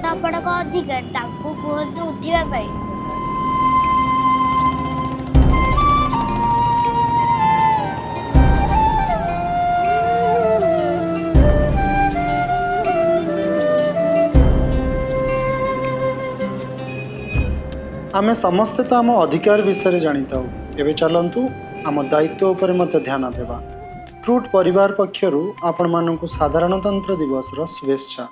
ଆପଣଙ୍କ ଅଧିକାର, ତାଙ୍କୁ କୁହନ୍ତୁ ଉଠିବା ପାଇଁ। आमे समस्ते तो आम अधिकार विषय जानी था। एवं चलतु आम दायित्व उपर मत ध्यान देवा। फ्रूट परिवार पक्षरु आपण मानकु साधारणतंत्र दिवस शुभेच्छा।